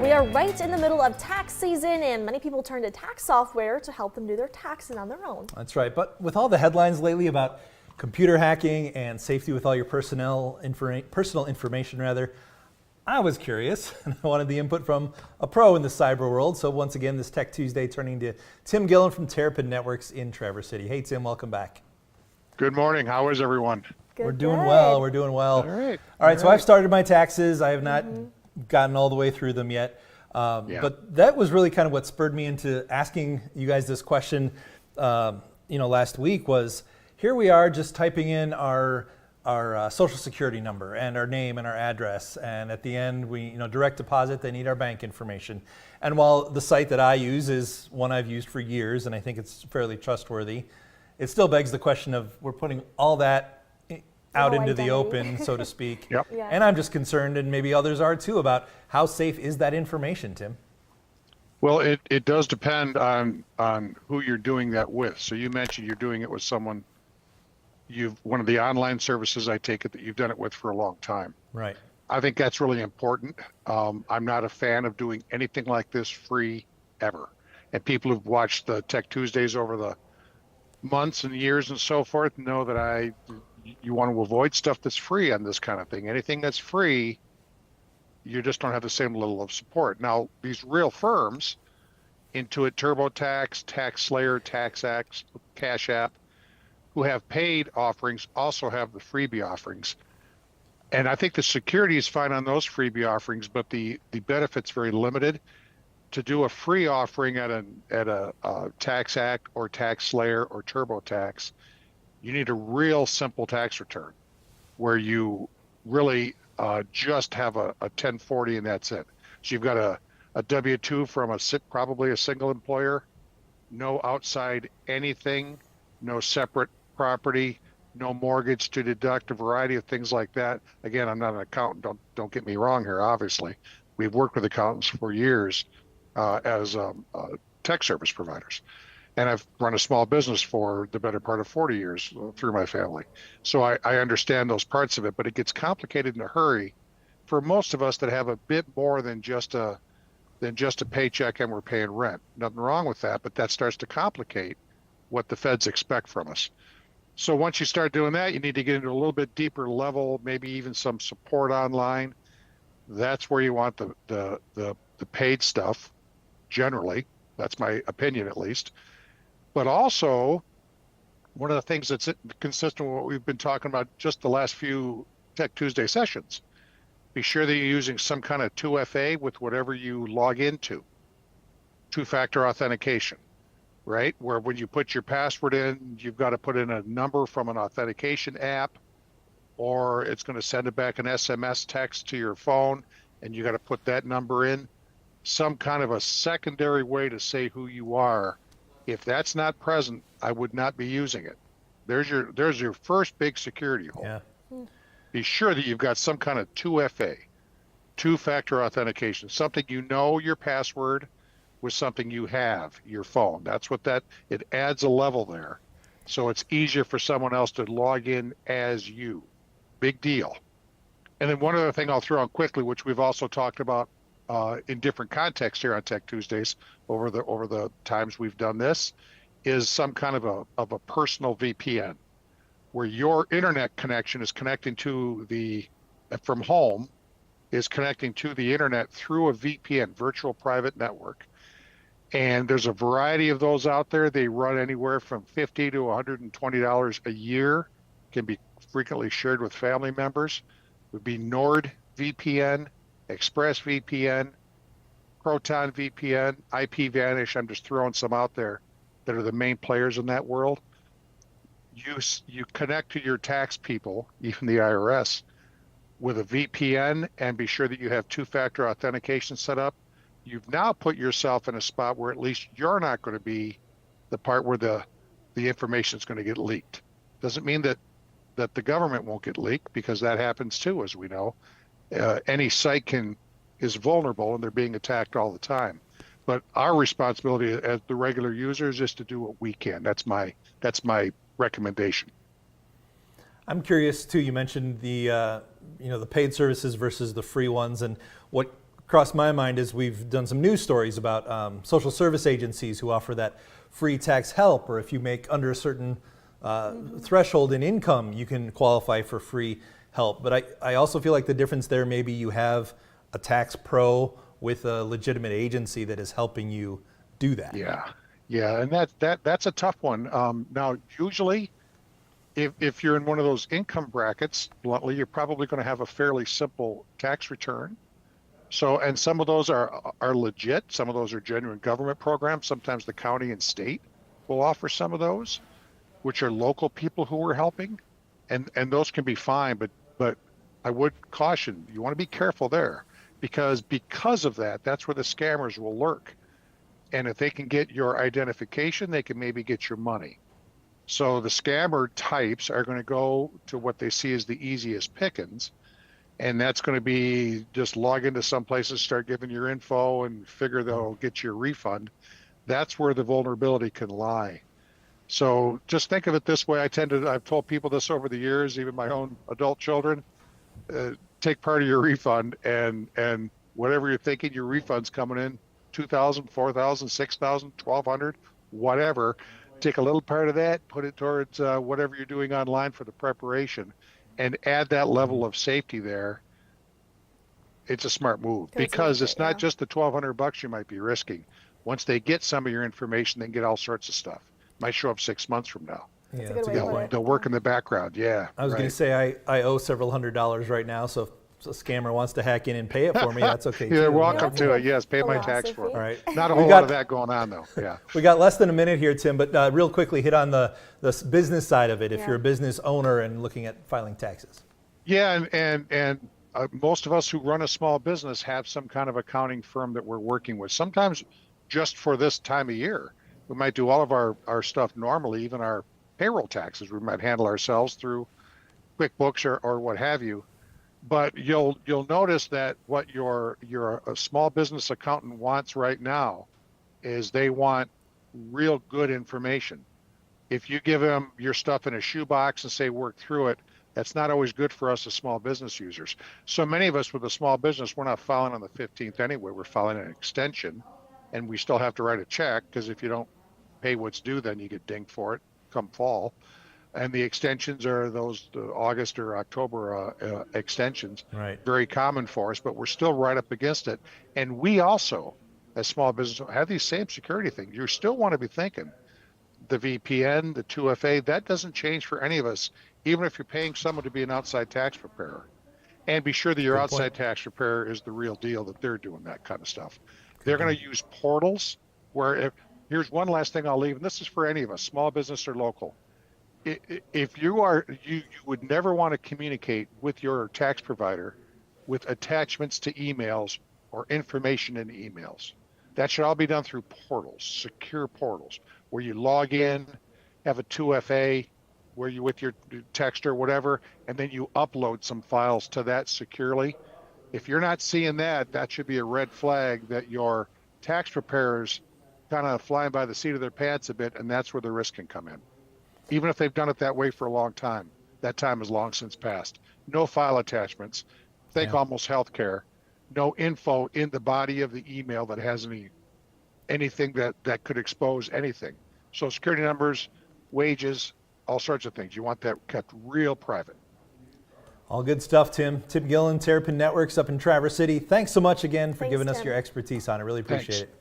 We are right in the middle of tax season, and many people turn to tax software to help them do their taxes on their own. That's right. But with all the headlines lately about computer hacking and safety with all your personal information, I was curious and I wanted the input from a pro in the cyber world. So once again, this Tech Tuesday, turning to Tim Gillen from Terrapin Networks in Traverse City. Hey, Tim, welcome back. Good morning. How is everyone? Good, We're doing good. well. We're doing well. All right. So I've started my taxes. I have not gotten all the way through them yet. But that was really kind of what spurred me into asking you guys this question, last week was, here we are just typing in our social security number and our name and our address. And at the end, we, direct deposit, they need our bank information. And while the site that I use is one I've used for years, and I think it's fairly trustworthy, it still begs the question of we're putting all that out into the open, so to speak. Yep. Yeah. And I'm just concerned, and maybe others are too, about how safe is that information, Tim? Well, it does depend on who you're doing that with. So you mentioned you're doing it with someone, one of the online services, I take it, that you've done it with for a long time. Right. I think that's really important. I'm not a fan of doing anything like this free ever. And people who've watched the Tech Tuesdays over the months and years and so forth know that you want to avoid stuff that's free on this kind of thing. Anything that's free, you just don't have the same level of support. Now, these real firms, Intuit TurboTax, TaxSlayer, TaxAct, Cash App, who have paid offerings also have the freebie offerings. And I think the security is fine on those freebie offerings, but the benefit's very limited. To do a free offering at a TaxAct or TaxSlayer or TurboTax, you need a real simple tax return where you really just have a 1040 and that's it. So you've got a W-2 from probably a single employer, no outside anything, no separate property, no mortgage to deduct, a variety of things like that. Again, I'm not an accountant. Don't get me wrong here. Obviously, we've worked with accountants for years as tech service providers. And I've run a small business for the better part of 40 years through my family. So I understand those parts of it, but it gets complicated in a hurry for most of us that have a bit more than just a paycheck and we're paying rent. Nothing wrong with that, but that starts to complicate what the feds expect from us. So once you start doing that, you need to get into a little bit deeper level, maybe even some support online. That's where you want the paid stuff, generally. That's my opinion, at least. But also, one of the things that's consistent with what we've been talking about just the last few Tech Tuesday sessions, be sure that you're using some kind of 2FA with whatever you log into. Two-factor authentication, right? Where when you put your password in, you've got to put in a number from an authentication app, or it's going to send it back an SMS text to your phone, and you got to put that number in. Some kind of a secondary way to say who you are. If that's not present, I would not be using it. There's your first big security hole. Yeah. Be sure that you've got some kind of 2FA, two-factor authentication, something your password with something you have, your phone. That's what it adds a level there. So it's easier for someone else to log in as you. Big deal. And then one other thing I'll throw out quickly, which we've also talked about in different contexts here on Tech Tuesdays over the times we've done this, is some kind of a personal VPN, where your internet connection is connecting from home, is connecting to the internet through a VPN, virtual private network. And there's a variety of those out there. They run anywhere from $50 to $120 a year, can be frequently shared with family members. It would be NordVPN, ExpressVPN, Proton VPN, IPVanish. I'm just throwing some out there that are the main players in that world. You connect to your tax people, even the IRS, with a VPN, and be sure that you have two-factor authentication set up. You've now put yourself in a spot where at least you're not going to be the part where the information is going to get leaked. Doesn't mean that the government won't get leaked, because that happens too, as we know. Any site is vulnerable, and they're being attacked all the time. But our responsibility as the regular users is to do what we can. That's my recommendation. I'm curious too. You mentioned the paid services versus the free ones, and what crossed my mind is we've done some news stories about social service agencies who offer that free tax help, or if you make under a certain threshold in income, you can qualify for free help. But I also feel like the difference there, maybe you have a tax pro with a legitimate agency that is helping you do that. Yeah, and that's a tough one. Now, usually, if you're in one of those income brackets, bluntly, you're probably going to have a fairly simple tax return. So, and some of those are legit. Some of those are genuine government programs. Sometimes the county and state will offer some of those, which are local people who are helping, and those can be fine. But I would caution, you want to be careful there, because of that, that's where the scammers will lurk. And if they can get your identification, they can maybe get your money. So the scammer types are going to go to what they see as the easiest pickings. And that's going to be just log into some places, start giving your info, and figure they'll get your refund. That's where the vulnerability can lie. So just think of it this way. I've told people this over the years, even my own adult children, take part of your refund, and whatever you're thinking your refund's coming in, $2,000, $4,000, $6,000, $1,200, whatever, take a little part of that, put it towards whatever you're doing online for the preparation, and add that level of safety there. It's a smart move, because it's not just the $1,200 you might be risking. Once they get some of your information, they can get all sorts of stuff. Might show up 6 months from now. Yeah, that's a good point. They'll work in the background. Yeah. I was going to say I owe several $100s right now, so if a scammer wants to hack in and pay it for me, that's okay too. You're welcome to it. Yes, pay my tax for it. All right. Not a whole lot of that going on, though. Yeah. We got less than a minute here, Tim, but real quickly hit on the business side of it. If you're a business owner and looking at filing taxes. Yeah, and most of us who run a small business have some kind of accounting firm that we're working with. Sometimes just for this time of year, we might do all of our stuff normally, even our payroll taxes. We might handle ourselves through QuickBooks or what have you. But you'll notice that what your small business accountant wants right now is they want real good information. If you give them your stuff in a shoebox and say work through it, that's not always good for us as small business users. So many of us with a small business, we're not filing on the 15th anyway. We're filing an extension, and we still have to write a check, because if you don't pay what's due, then you get dinged for it come fall. And the extensions are those August or October extensions. Right. Very common for us, but we're still right up against it. And we also, as small business, have these same security things. You still want to be thinking the VPN, the 2FA, that doesn't change for any of us, even if you're paying someone to be an outside tax preparer. And be sure that your outside tax preparer is the real deal, that they're doing that kind of stuff. They're going to use portals where, here's one last thing I'll leave, and this is for any of us, small business or local. If you would never want to communicate with your tax provider with attachments to emails or information in emails. That should all be done through portals, secure portals, where you log in, have a 2FA, where you with your text or whatever, and then you upload some files to that securely. If you're not seeing that, that should be a red flag that your tax preparers kind of flying by the seat of their pants a bit, and that's where the risk can come in. Even if they've done it that way for a long time, that time is long since passed. No file attachments. Think almost healthcare. No info in the body of the email that has anything that could expose anything. Social security numbers, wages, all sorts of things. You want that kept real private. All good stuff, Tim. Tim Gillen, Terrapin Networks up in Traverse City. Thanks so much again for giving us your expertise on it. Really appreciate it.